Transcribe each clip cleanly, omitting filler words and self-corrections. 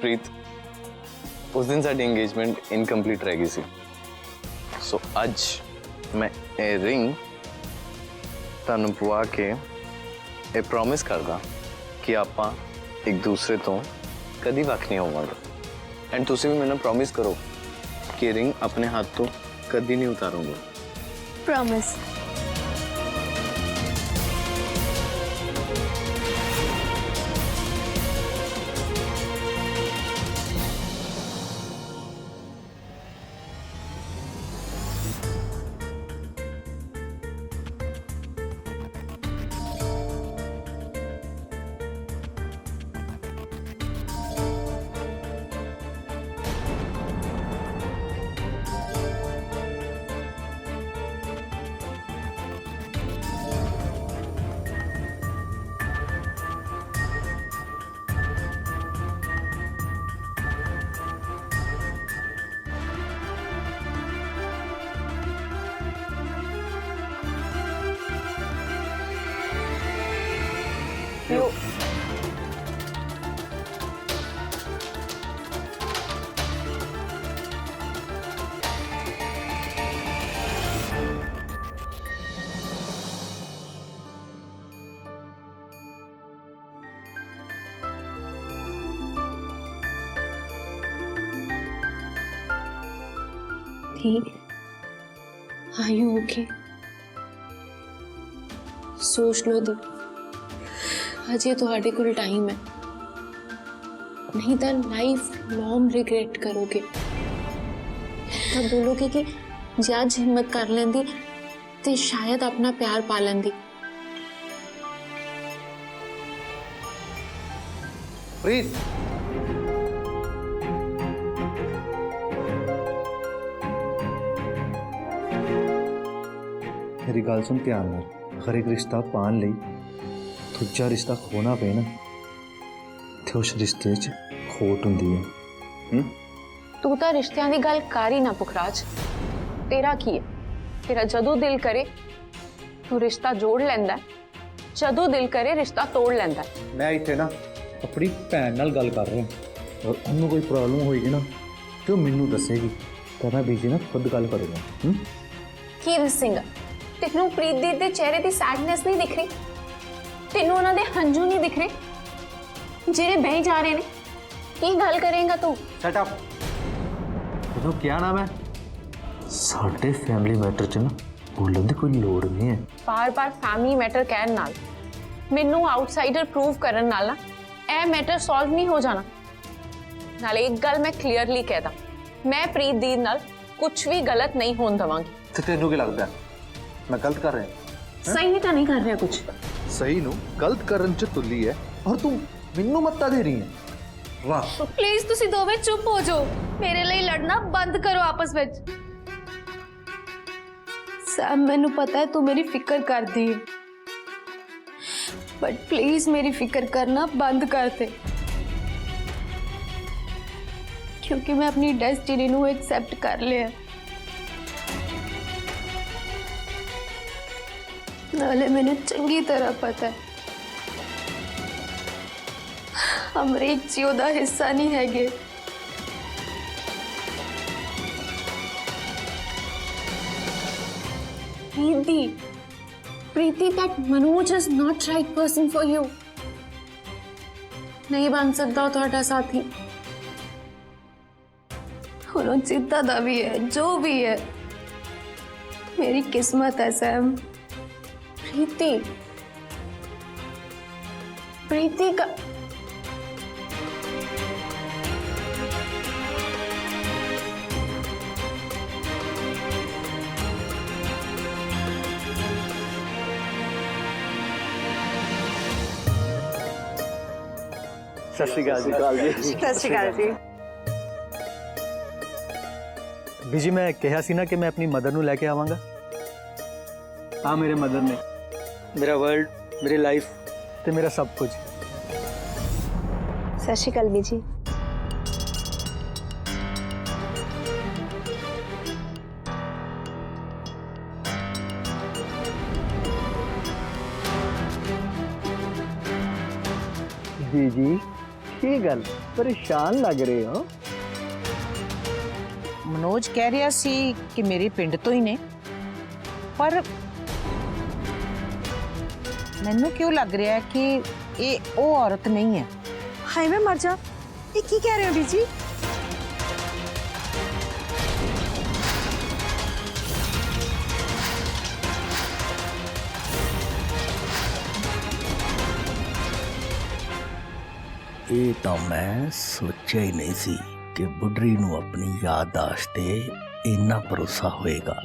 ਪ੍ਰੀਤ, उस दिन साडी engagement incomplete रह गई सी। सो अज मैं ये रिंग तुहानू पवा के ये प्रॉमिस करदा कि आपां एक दूसरे तो कदी वख नहीं होवांगे। एंड तुसीं भी मैनू प्रॉमिस करो कि रिंग अपने हाथ तो कदी नहीं उतारोगे। प्रॉमिस। लो ठीक। Are you okay? सोच लो दी, अजे तुहाडे कोल टाइम है, नहीं तो लाइफ लॉन्ग रिग्रेट करोगे। तब बोलोगे कि जे अज हिम्मत कर लेंदी ते शायद अपना प्यार पा लेंदी। प्रीत, मेरी गल सुन ध्यान नाल। अगर एक रिश्ता पाने लई दूजा रिश्ता खोना पे ना ते उस रिश्ते च खोट हुंदी है। तू तो रिश्तियां दी गल कर ही ना पुखराज। तेरा की है? तेरा जदों दिल करे तू रिश्ता जोड़ लैंदा, जदों दिल करे रिश्ता तोड़ लैंदा। मैं इत्थे ना अपनी भैन नाल गल कर रहा और उन्होंने कोई प्रॉब्लम होएगी ना तो मैनू दसेगी तो मैं बीजी ना खुद गल करूँगा। की दसेगा? तेनू प्रीत दी दे चेहरे दी सैडनेस नहीं दिख रही? तेनू उन्हां दे हंजू नहीं दिख रहे जेरे बह जा रहे ने? की गल करेगा तू? Set up. तो क्या नाम है? साडे फैमिली मैटर च ना बोलने दी कोई लोड़ नहीं है। बार बार फैमिली मैटर कहन नाल मैनू आउटसाइडर प्रूव करन नाल ना ए मैटर सॉल्व नहीं हो जाना। नाले एक गल मैं क्लियरली कहदा, मैं प्रीत दी नाल कुछ भी गलत नहीं होन दवांगी। ते तेनू की लगदा है मैं गलत कर रहा हूं? सही तो नहीं कर रहा कुछ। सही नू गलत करन च तुली है और तू मैनू मत्ता दे रही है। वाह। प्लीज तुसी दोवें चुप हो जाओ, मेरे लिए लड़ना बंद करो आपस में। सैम मैनू पता है तू मेरी फिक्र कर दी है, बट प्लीज मेरी फिक्र करना बंद कर दे, क्योंकि मैं अपनी डेस्टिनी नू एक्सेप्ट कर लिया। नाले मैंने चंगी तरह पता है अमरीक जी ओदा हिस्सा नहीं हैगे। प्रीति, that Manoj is not right person for you. नहीं बन सकता ਤੁਹਾਡਾ साथी। उन्होंने चिंता दा भी है, जो भी है मेरी किस्मत है सैम। प्रीति का सत श्री अकाल जी। सत श्री अकाल जी। बीजी मैं कहा सी ना कि मैं अपनी मदर नू लेके आवांगा। हाँ, मेरे मदर ने मेरा वर्ल्ड, मेरी लाइफ ते मेरा सब कुछ। सत श्री अकाल बीजी। जी जी की गल परेशान लग रहे हो? मनोज कह रहा सी कि मेरे पिंड तो ही ने, पर मैनू क्यों लग रहा है कि ये वो औरत नहीं है। हाय मैं मर जा, ये की कह रहे हो बीजी? ये तो मैं सोचा ही नहीं सी कि बुढ़ी नू अपनी याददाश्त ते इन्ना भरोसा होएगा।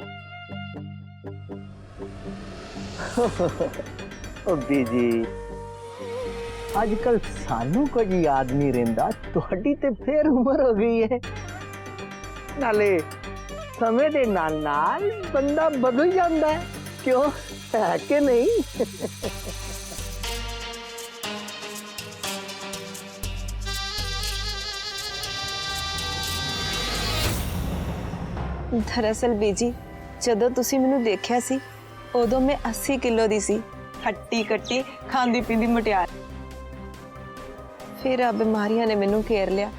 ओ बीजी आजकल सानू कुछ याद नहीं रहिंदा, तुहाडी ते फिर उम्र हो गई है। नाले समय दे नाल नाल बंदा बदल जांदा है, क्यों है कि नहीं? दरअसल बीजी ਜਦੋਂ ਤੁਸੀਂ ਮੈਨੂੰ ਦੇਖਿਆ ਸੀ ਉਦੋਂ ਮੈਂ 80 ਕਿਲੋ ਦੀ ਸੀ, ਹੱਟੀ ਕੱਟੀ ਖਾਂਦੀ ਪੀਂਦੀ ਮਟਿਆਰ। ਫਿਰ ਆ ਬਿਮਾਰੀਆਂ ਨੇ ਮੈਨੂੰ ਘੇਰ ਲਿਆ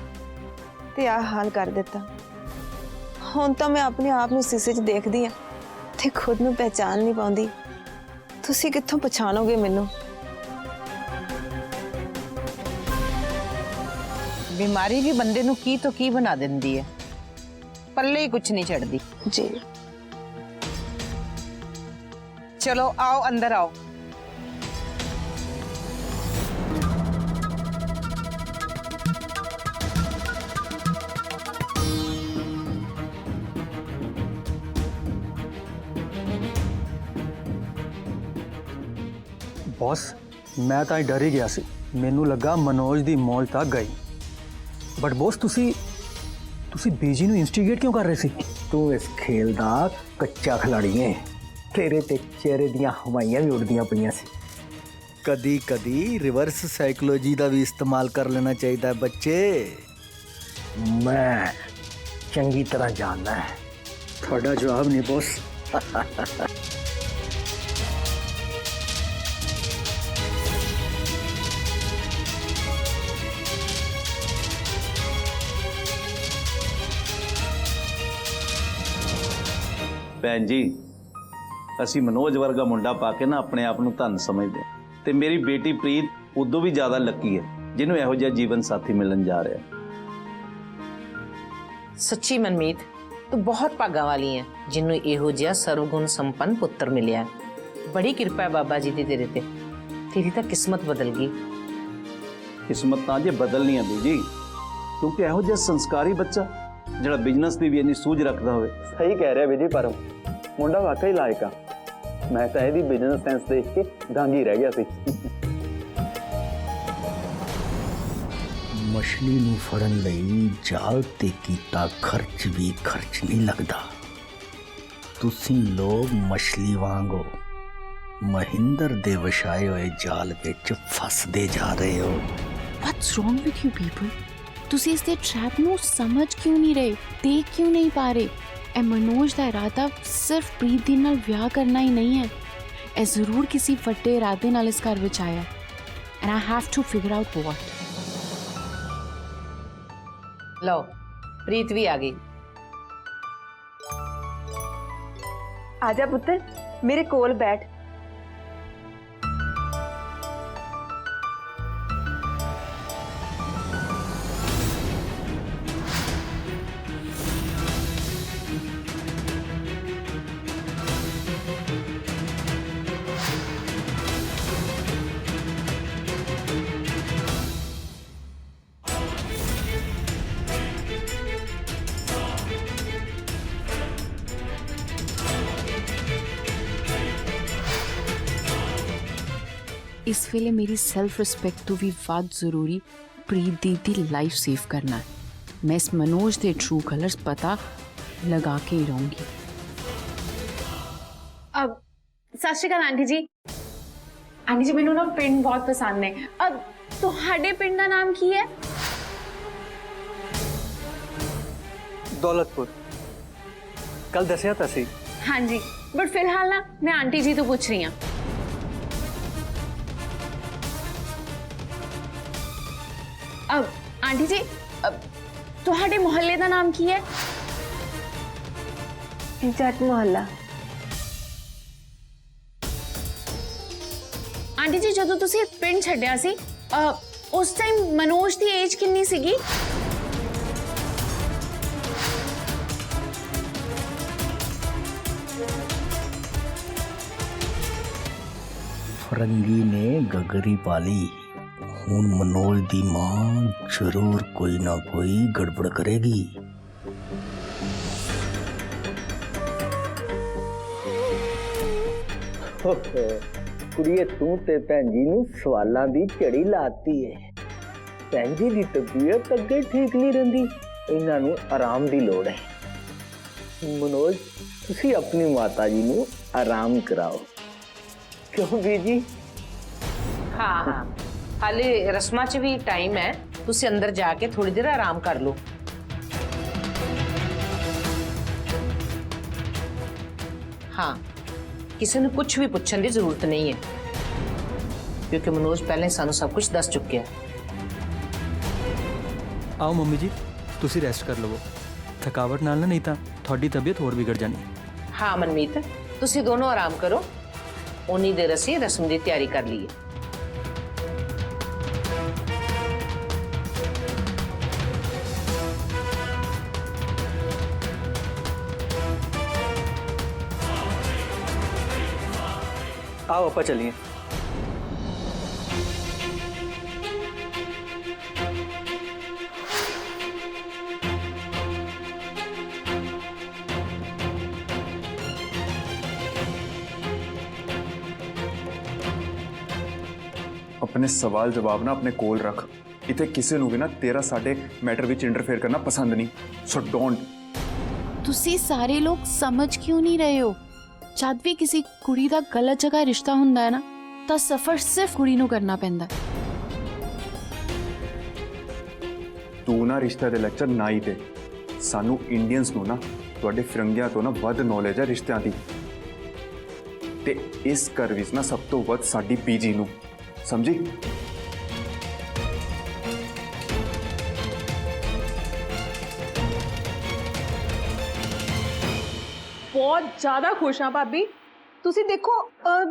ਤੇ ਆ ਹਾਲ ਕਰ ਦਿੱਤਾ। ਹੁਣ ਤਾਂ ਮੈਂ ਆਪਣੇ ਆਪ ਨੂੰ ਸ਼ੀਸ਼ੇ 'ਚ ਦੇਖਦੀ ਆ ਤੇ ਖੁਦ ਨੂੰ ਪਹਿਚਾਨ ਨਹੀਂ ਪਾਉਂਦੀ। ਤੁਸੀਂ ਕਿੱਥੋਂ ਪਛਾਣੋਗੇ ਮੈਨੂੰ? बीमारी भी बंदे नू की तो की बना देंदी है, पल्ले ही कुछ नहीं छड़दी। जी चलो आओ अंदर आओ। बॉस मैं तो डर ही गया सी, मैनू लगा मनोज दी मौज तक गई। बट बॉस तुसी बीजी नू इंस्टिगेट क्यों कर रहे सी? तू इस खेल दा कच्चा खिलाड़ी है, तेरे ते चेहरे दियां हवाइयां भी उड़दियां पईयां सी। कदी कदी रिवर्स साइकोलॉजी दा भी इस्तेमाल कर लेना चाहिए बच्चे। मैं चंगी तरह जानना है। थोड़ा जवाब नहीं बॉस। ਭੈਣ ਜੀ ਅਸੀਂ ਮਨੋਜ ਵਰਗਾ ਮੁੰਡਾ ਪਾ ਕੇ ਨਾ ਆਪਣੇ ਆਪ ਨੂੰ ਧੰਨ ਸਮਝਦੇ ਤੇ ਮੇਰੀ ਬੇਟੀ ਪ੍ਰੀਤ ਉਦੋਂ ਵੀ ਜ਼ਿਆਦਾ ਲੱਕੀ ਹੈ ਜਿਹਨੂੰ ਇਹੋ ਜਿਹਾ ਜੀਵਨ ਸਾਥੀ ਮਿਲਣ ਜਾ ਰਿਹਾ। सच्ची मनमीत तू बहुत भागा वाली है जिन्नू इहो जिहा सर्वगुण संपन्न पुत्र मिलिया। बड़ी कृपा है बाबा जी दी तेरे ते, तेरी तां किस्मत बदल गई। किस्मत ਤਾਂ ਜੇ ਬਦਲਣੀ ਹੈ ਬੀਜੀ, ਕਿਉਂਕਿ ਇਹੋ ਜਿਹਾ ਸੰਸਕਾਰੀ ਬੱਚਾ ਜਿਹੜਾ ਬਿਜ਼ਨਸ ਦੀ ਵੀ ਇੰਨੀ ਸੂਝ ਰੱਖਦਾ ਹੋਵੇ। ਸਹੀ ਕਹਿ ਰਿਹਾ ਵਿਜੀ, ਪਰ ਮੁੰਡਾ ਵਾਕਈ ਲਾਇਕ ਆ। ਮੈਂ ਤਾਂ ਇਹਦੀ ਬਿਜ਼ਨਸ ਸੈਂਸ ਦੇਖ ਕੇ ਦੰਗ ਹੀ ਰਹਿ ਗਿਆ ਸੀ। मछली नू फड़न लई जाल ते कीता खर्च भी खर्च नहीं लगदा। तुसी लोग मछली वांगो महिंदर दे वछाए होए जाल विच फसदे जा रहे हो। What's wrong with you people? ਤੁਸੀਂ ਇਸ ਦੇ ਟ੍ਰੈਪ ਨੂੰ ਸਮਝ ਕਿਉਂ ਨਹੀਂ ਰਹੇ, ਦੇਖ ਕਿਉਂ ਨਹੀਂ ਪਾ ਰਹੇ? ਇਹ ਮਨੋਜ ਦਾ ਇਰਾਦਾ ਸਿਰਫ ਪ੍ਰੀਤ ਦੀ ਨਾਲ ਵਿਆਹ ਕਰਨਾ ਹੀ ਨਹੀਂ ਹੈ, ਇਹ ਜ਼ਰੂਰ ਕਿਸੇ ਵੱਡੇ ਇਰਾਦੇ ਨਾਲ ਇਸ ਘਰ ਵਿੱਚ ਆਇਆ and I have to figure out what. लो प्रीत भी आ गई। आजा पुत्र मेरे कोल बैठ। ਇਸ ਵੇਲੇ ਮੇਰੀ ਸੈਲਫ ਰਿਸਪੈਕਟ ਤੋਂ ਵੀ ਵੱਧ ਜ਼ਰੂਰੀ ਪ੍ਰੀਤ ਦੀ ਲਾਈਫ ਸੇਵ ਕਰਨਾ ਹੈ। ਮੈਂ ਇਸ ਮਨੋਜ ਦੇ ਟਰੂ ਕਲਰਸ ਪਤਾ ਲਗਾ ਕੇ ਹੀ ਰਹੂੰਗੀ। अब सत श्री अकाल आंटी जी। आंटी जी मैनू ना पिंड बहुत पसंद है। अब तुहाडे पिंड का नाम की है? दौलतपुर। कल दसिया तां सी। हाँ जी, बट फिलहाल ना मैं आंटी जी तो पूछ रही हूँ। अब आंटी जी ਤੁਹਾਡੇ ਮੁਹੱਲੇ ਦਾ ਨਾਮ ਕੀ ਹੈ? जट मोहल्ला। ਆਂਟੀ ਜੀ ਜਦੋਂ ਤੁਸੀਂ ਪਿੰਡ ਛੱਡਿਆ ਸੀ ਉਸ ਟਾਈਮ ਮਨੋਜ ਦੀ ਏਜ ਕਿੰਨੀ ਸੀਗੀ? फरंगी ने गगरी पाली, हुन मनोज दी मां जरूर कोई ना कोई गड़बड़ करेगी। ਕੁੜੀਏ ਤੂੰ ਤੇ ਭੈਣ ਜੀ ਨੂੰ ਸਵਾਲਾਂ ਦੀ ਝੜੀ ਲਾਤੀ ਏ। ਭੈਣ ਜੀ ਦੀ ਤਬੀਅਤ ਅੱਗੇ ਠੀਕ ਨਹੀਂ ਰਹਿੰਦੀ, ਇਹਨਾਂ ਨੂੰ ਆਰਾਮ ਦੀ ਲੋੜ ਹੈ। ਮਨੋਜ ਤੁਸੀਂ ਆਪਣੀ ਮਾਤਾ ਜੀ ਨੂੰ ਆਰਾਮ ਕਰਾਓ, ਕਿਉਂ ਬੀਜੀ? हाँ हाँ हाले रस्मा च भी टाइम है, तुसी अंदर जाके थोड़ी देर आराम कर लो। हाँ किसी ने कुछ भी पूछने की जरूरत नहीं है, क्योंकि मनोज पहले सानू सब कुछ दस चुके हैं। आओ मम्मी जी तुसी रेस्ट कर लवो, थकावट नाल ना नहीं तो थोड़ी तबीयत होर बिगड़ जानी। हाँ मनमीत तुसी दोनों आराम करो, उन्नी देर असीं रस्म की तैयारी कर लीए। आओ अपा चलिए। अपने सवाल जवाब ना अपने कोल रख, इतने किसी ਨੂੰ ਵੀ ਨਾ ਤੇਰਾ ਸਾਡੇ ਮੈਟਰ ਵਿੱਚ ਇੰਟਰਫੇਅਰ ਕਰਨਾ ਪਸੰਦ ਨਹੀਂ, ਸੋ ਡੋਂਟ। ਤੁਸੀਂ ਸਾਰੇ ਲੋਕ ਸਮਝ ਕਿਉਂ ਨਹੀਂ ਰਹੇ ਹੋ? ਜਦ ਵੀ ਕਿਸੇ ਕੁੜੀ ਦਾ ਗਲਤ ਜਗ੍ਹਾ ਰਿਸ਼ਤਾ ਹੁੰਦਾ ਹੈ ਨਾ ਤਾਂ ਸਫਰ ਸਿਰਫ ਕੁੜੀ ਨੂੰ ਕਰਨਾ ਪੈਂਦਾ। ਤੂੰ ਨਾ ਰਿਸ਼ਤੇ ਦੇ ਲੈਕਚਰ ਨਾ ਹੀ ਦੇ, ਸਾਨੂੰ ਇੰਡੀਅਨਸ ਨੂੰ ਨਾ ਤੁਹਾਡੇ ਫਿਰੰਗੀਆਂ ਤੋਂ ਨਾ ਵੱਧ ਨੌਲੇਜ ਹੈ ਰਿਸ਼ਤਿਆਂ ਦੀ, ਤੇ ਇਸ ਘਰ ਵਿੱਚ ਨਾ ਸਭ ਤੋਂ ਵੱਧ ਸਾਡੀ ਬੀਜੀ ਨੂੰ, ਸਮਝੀ? बहुत ज्यादा खुश हाँ भाभी। तुसी देखो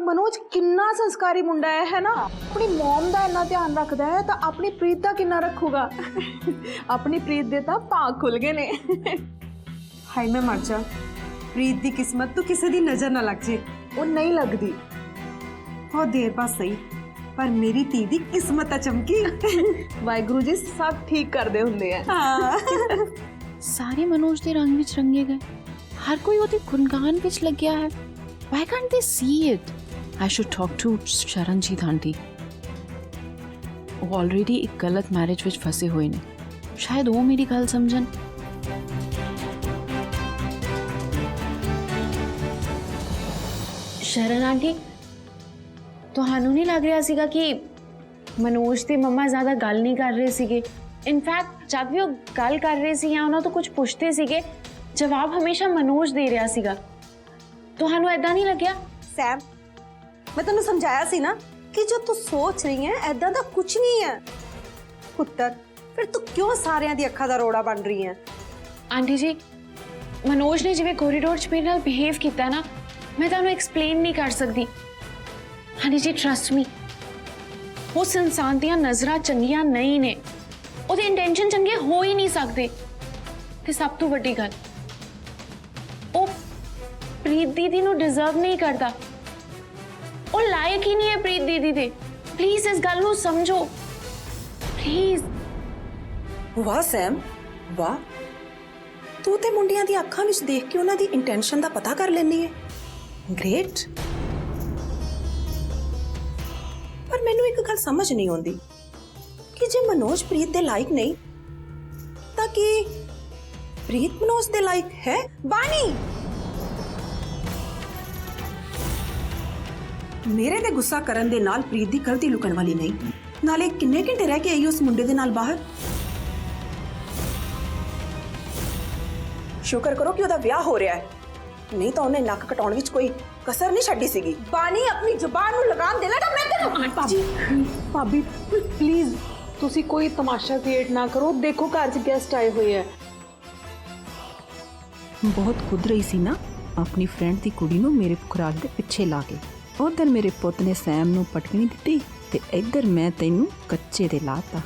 मनोज किन्ना संस्कारी मुंडा है ना, अपनी मॉम दा इन्ना ध्यान रखदा है तो अपनी प्रीत दा किन्ना रखूगा। अपनी प्रीत दे तां भाग खुल गए ने। हाय मैं मर जा, प्रीत दी किस्मत तो किसी दी नजर ना लग जे, वो नहीं लगदी। बहुत देर बाद सही पर मेरी धी दी किस्मत आ चमकी। वाहिगुरु जी सब ठीक करदे हुंदे हैं। हाँ। ਸਾਰੇ ਮਨੋਜ ਦੇ ਰੰਗ ਵਿੱਚ ਰੰਗੇ ਗਏ, हर कोई ਉਹਦੀ ਗੁਣਗਾਨ ਵਿੱਚ ਲੱਗਿਆ ਹੈ। Why can't they see it? I should talk to Sharanjit aunty. ਉਹ ਆਲਰੇਡੀ ਇੱਕ ਗਲਤ ਮੈਰਿਜ ਵਿੱਚ ਫਸੇ ਹੋਏ ਨੇ, ਸ਼ਾਇਦ ਉਹ ਮੇਰੀ ਗੱਲ ਸਮਝਣ। ਸ਼ਰਨ ਆਂਟੀ ਤੁਹਾਨੂੰ ਨਹੀਂ ਲੱਗ ਰਿਹਾ ਸੀਗਾ ਕਿ ਮਨੋਜ ਤੇ ਮੰਮਾ ਜ਼ਿਆਦਾ ਗੱਲ ਨਹੀਂ ਕਰ ਰਹੇ ਸੀਗੇ? ਇਨਫੈਕਟ ਜਦ ਵੀ ਉਹ ਗੱਲ ਕਰ ਰਹੇ ਸੀ ਜਾਂ ਉਹਨਾਂ ਤੋਂ ਕੁਝ ਪੁੱਛਦੇ ਸੀਗੇ ਜਵਾਬ ਹਮੇਸ਼ਾ ਮਨੋਜ ਦੇ ਰਿਹਾ ਸੀਗਾ। ਤੁਹਾਨੂੰ ਐਦਾਂ ਨਹੀਂ ਲੱਗਿਆ? सैम मैं तेन समझाया सी ना कि जो तू सोच रही है ऐदा दा कुछ नहीं है। पुत्तर फिर तू क्यों सारियां दी अखां दा रोड़ा बन रही है? ਆਂਟੀ ਜੀ ਮਨੋਜ ਨੇ ਜਿਵੇਂ ਕੋਰੀਡੋਰ 'ਚ ਮੇਰੇ ਨਾਲ ਬਿਹੇਵ ਕੀਤਾ ਨਾ, ਮੈਂ ਤੁਹਾਨੂੰ ਐਕਸਪਲੇਨ ਨਹੀਂ ਕਰ ਸਕਦੀ। ਆਂਟੀ ਜੀ ਟਰਸਟ ਮੀ, ਉਸ ਇਨਸਾਨ ਦੀਆਂ ਨਜ਼ਰਾਂ ਚੰਗੀਆਂ ਨਹੀਂ ਨੇ, ਉਹਦੇ ਇੰਟੈਂਸ਼ਨ ਚੰਗੇ ਹੋ ਹੀ ਨਹੀਂ ਸਕਦੇ। ਤੇ ਸਭ ਤੋਂ ਵੱਡੀ ਗੱਲ, ਉਹ ਪ੍ਰੀਤ ਦੀਦੀ ਨੂੰ ਡਿਜ਼ਰਵ ਨਹੀਂ ਕਰਦਾ, ਉਹ ਲਾਇਕ ਹੀ ਨਹੀਂ ਹੈ ਪ੍ਰੀਤ ਦੀਦੀ ਦੇ। ਪਲੀਜ਼ ਇਸ ਗੱਲ ਨੂੰ ਸਮਝੋ ਪਲੀਜ਼। वाह सैम वाह, तू ते मुंडियां दी अखां विच देख के उन्हां दी इंटेंशन दा पता कर लैनी है। ग्रेट। पर मैनू एक गल समझ नहीं आउंदी कि जे मनोज प्रीत दे लायक नहीं तां कि प्रीत मनोज दे लायक है? बानी मेरे ते गुस्सा करन दे नाल प्रीत दी गलती लुकण वाली नहीं। नाले किन्ने घंटे रह के आई उस मुंडे दे नाल बाहर। शुक्र करो कि ਉਹਦਾ ਵਿਆਹ ਹੋ ਰਿਹਾ ਹੈ, ਨਹੀਂ ਤਾਂ ਉਹਨੇ ਨੱਕ ਕਟਾਉਣ ਵਿੱਚ ਕੋਈ ਕਸਰ ਨਹੀਂ ਛੱਡੀ ਸੀਗੀ। ਬਾਨੀ ਆਪਣੀ ਜ਼ੁਬਾਨ ਨੂੰ ਲਗਾਮ ਦੇ ਲੈ ਤਾਂ ਮੈਂ ਤੈਨੂੰ। ਭਾਬੀ ਪਲੀਜ਼ ਤੁਸੀਂ ਕੋਈ ਤਮਾਸ਼ਾ ਕ੍ਰੀਏਟ ਨਾ ਕਰੋ। ਦੇਖੋ ਘਰ 'ਚ ਗੈਸਟ ਆਏ ਹੋਏ ਆ। ਬਹੁਤ ਕੁੱਦ ਰਹੀ ਸੀ ਨਾ ਆਪਣੀ ਫਰੈਂਡ ਦੀ ਕੁੜੀ ਨੂੰ ਮੇਰੇ ਪੁਖਰਾਲ ਦੇ ਪਿੱਛੇ ਲਾ ਕੇ। ਉਧਰ ਮੇਰੇ ਪੁੱਤ ਨੇ ਸੈਮ ਨੂੰ ਪਟਕਣੀ ਦਿੱਤੀ ਤੇ ਇੱਧਰ ਮੈਂ ਤੈਨੂੰ ਕੱਚੇ ਤੇ ਲਾਤਾ।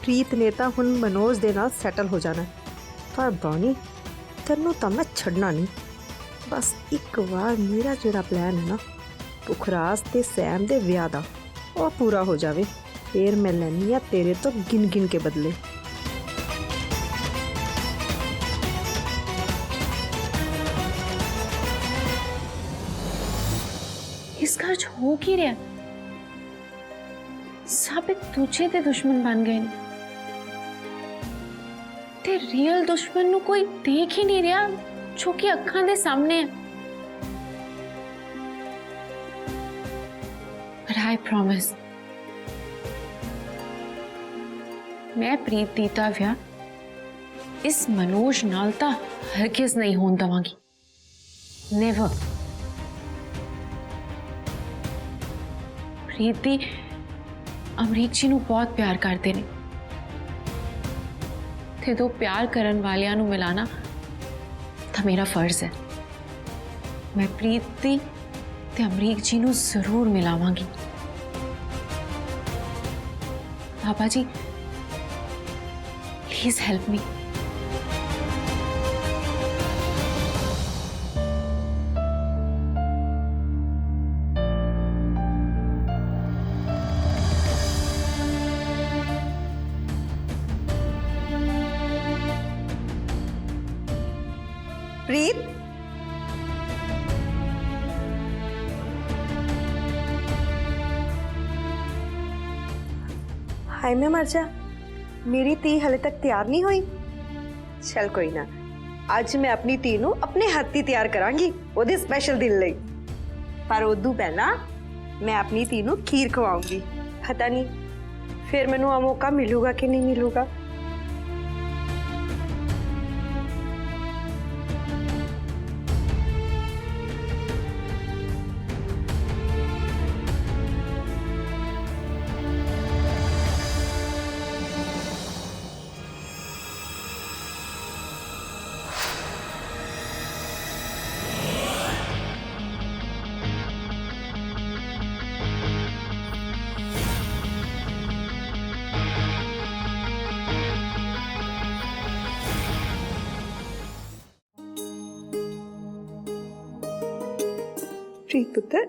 ਪ੍ਰੀਤ ਨੇ ਤਾਂ ਹੁਣ ਮਨੋਜ ਦੇ ਨਾਲ ਸੈਟਲ ਹੋ ਜਾਣਾ, ਪਰ ਬਾਨੀ ਤੈਨੂੰ ਤਾਂ ਮੈਂ ਛੱਡਣਾ ਨਹੀਂ। ਬਸ ਇੱਕ ਵਾਰ ਮੇਰਾ ਜਿਹੜਾ ਪਲਾਨ ਹੈ ਨਾ ਪੁਖਰਾਜ ਤੇ ਸੈਮ ਦੇ ਵਿਆਹ ਦਾ, ਉਹ ਪੂਰਾ ਹੋ ਜਾਵੇ, ਫਿਰ ਮੈਂ ਲੈਣੀ ਆ ਤੇਰੇ ਤੋਂ ਗਿਣ ਗਿਣ ਕੇ ਬਦਲੇ। इस घर च हो की रहा? सब एक दूजे दे दुश्मन बन गए ने ते रियल दुश्मन नु कोई देख ही नहीं रहा जो कि अखां दे सामने है। But I promise मैं प्रीत दी दा विआह इस मनोज नाल तां हरगिज़ नहीं होण दवांगी। नेवर। प्रीत दी अमरीक जी नू बहुत प्यार करते ने ते दो प्यार करन वालियां नू मिलाना तां मेरा फर्ज है। मैं प्रीत दी ते अमरीक जी नू जरूर मिलावांगी। बाबा जी प्लीज हेल्प मी। प्रीत, हाय मैं मर जा, मेरी धी हले तक तैयार नहीं हुई। चल कोई ना, आज मैं अपनी धी नू अपने हाथी तैयार करांगी ओदे स्पेशल दिन लई। पर उदू पहला मैं अपनी धी नू खीर खवाऊंगी। पता नहीं फिर मैनू आ मौका मिलूगा कि नहीं मिलूगा। प्रीत पुत्र,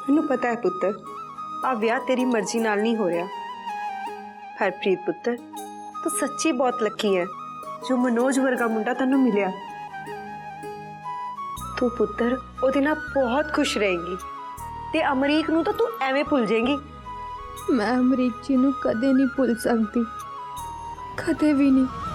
मैनू पता है पुत्र आ विआह तेरी मर्जी नाल नहीं हो रहा, पर प्रीत पुत्र तू सच्ची बहुत लकी है जो मनोज वर्गा मुंडा तेनू मिलिया। तू पुत्र ओदे नाल बहुत खुश रहेगी ते अमरीक नू तो तू एवें भुल जाएगी। मैं अमरीक जी नू कदे नहीं भुल सकती, कदे भी नहीं।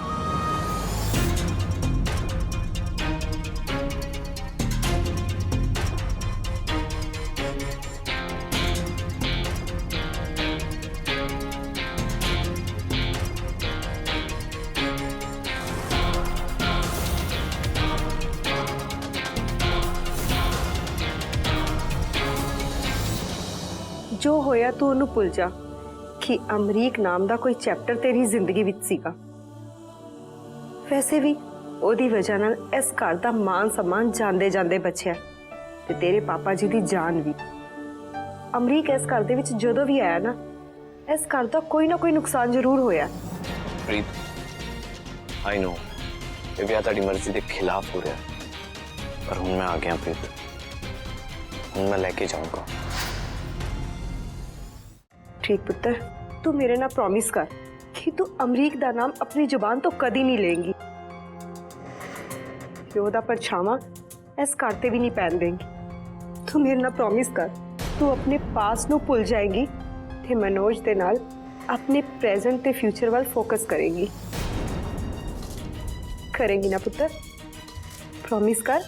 जो होया तू उन्हें भुल जा कि अमरीक नाम का कोई चैप्टर तेरी जिंदगी विच सीगा। वैसे भी ओदी वजह नाल इस घर का मान सम्मान जांदे जांदे बचिया ते तेरे पापा जी की जान भी। अमरीक इस घर दे विच जदों भी आया ना, इस घर का कोई ना कोई नुकसान जरूर होया। प्रीत, आई नो ये विआह ताड़ी मर्जी के खिलाफ हो रहा है, पर हुण मैं आ गया प्रीत, हुण मैं लेके जाऊंगा। ठीक पुत्र, तू मेरे ना प्रॉमिस कर कि तू अमरीक दा नाम अपनी जुबान तो कदी नहीं लेंगी, प्यो दा परछावां इस घर ते भी नहीं पैन देंगी। तू मेरे ना प्रॉमिस कर, तू अपने पास नू भुल जाएगी ते मनोज दे नाल अपने प्रेजेंट ते फ्यूचर वाल फोकस करेगी। करेगी ना पुत्र, प्रॉमिस कर।